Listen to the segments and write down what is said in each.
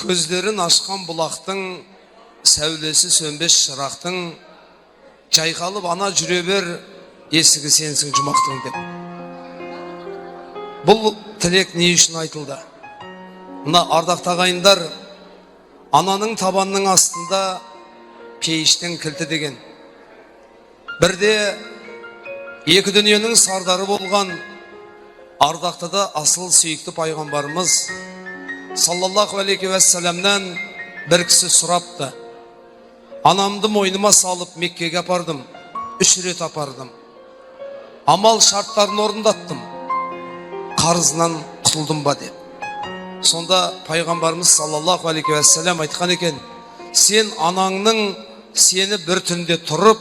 Көздерін ашқан бұлақтың, сәулесі сөнбес шырақтың, жайқалып ана жүре бер, есігі сенсің жұмақтың деп. Бұл тілек не үшін айтылды? Мына ардақты ағайындар, ананың табанның астында пейіштің кілті деген. Бірде екі дүниенің сардары болған ардақтыда асыл сүйікті пайғамбарымыз саллаллаху алейхи вассаламнан бір кісі сұрапты. Анамды мойныма салып Меккеге апардым, 3 рет апардым. Амал шарттарын орындаттым, қарызынан құтылдым ба деп. Сонда пайғамбарымыз саллаллаху алейхи вассалам айтқан екен: сен анаңның сені бір түнде тұрып,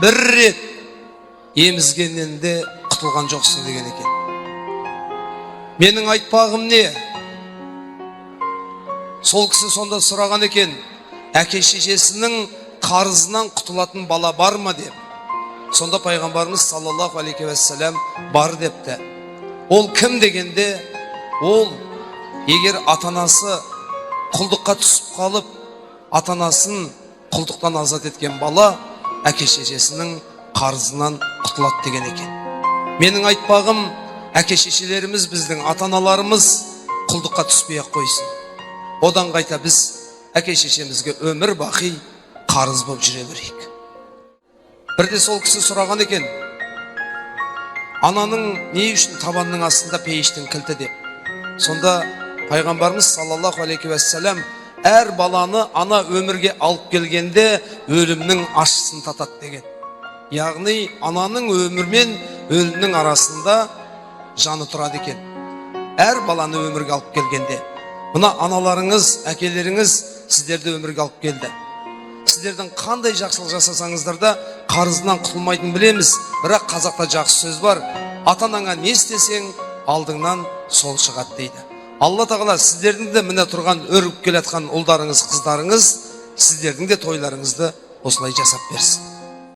бір рет емізгеннен де құтылған жоқсың деген екен. Менің айтпағым не? Сол кісі сонда сұраған екен: әке шешесінің қарызынан құтылатын бала бар ма деп. Сонда пайғамбарымыз саллаллаху алейхи вассалам бар депті. Ол кім дегенде, ол егер атанасы құлдыққа түсіп қалып, атанасын құлдықтан азат еткен бала әке шешесінің қарызынан құтылады деген екен. Менің айтпағым, әке шешелеріміз, біздің атаналарымыз құлдыққа түспей ақ қойсын. Одан қайта біз әке шешемізге өмір бақи қарыз болып жүре берейік. Бірде сол кісі сұраған екен: ананың не үшін табанның астында пейіштің кілті деп. Сонда пайғамбарымыз саллаллаху алейхи вассалам әр баланы ана өмірге алып келгенде өлімнің ащысын татады деген. Яғни ананың өмір мен өлімнің арасында жаны тұрады екен. Әр баланы өмірге алып келгенде. Мына аналарыңыз, әкелеріңіз сіздерді өмірге алып келді. Сіздердің қандай жақсылық жасасаңыздар да қарызынан құтылмайтын білеміз. Бірақ қазақта жақсы сөз бар: ата-анаңа не істесең, алдыңнан сол шығады дейді. Алла тағала сіздердің де міне тұрған өріп келе жатқан ұлдарыңыз, қыздарыңыз, сіздердің де тойларыңызды осылай жасап берсін.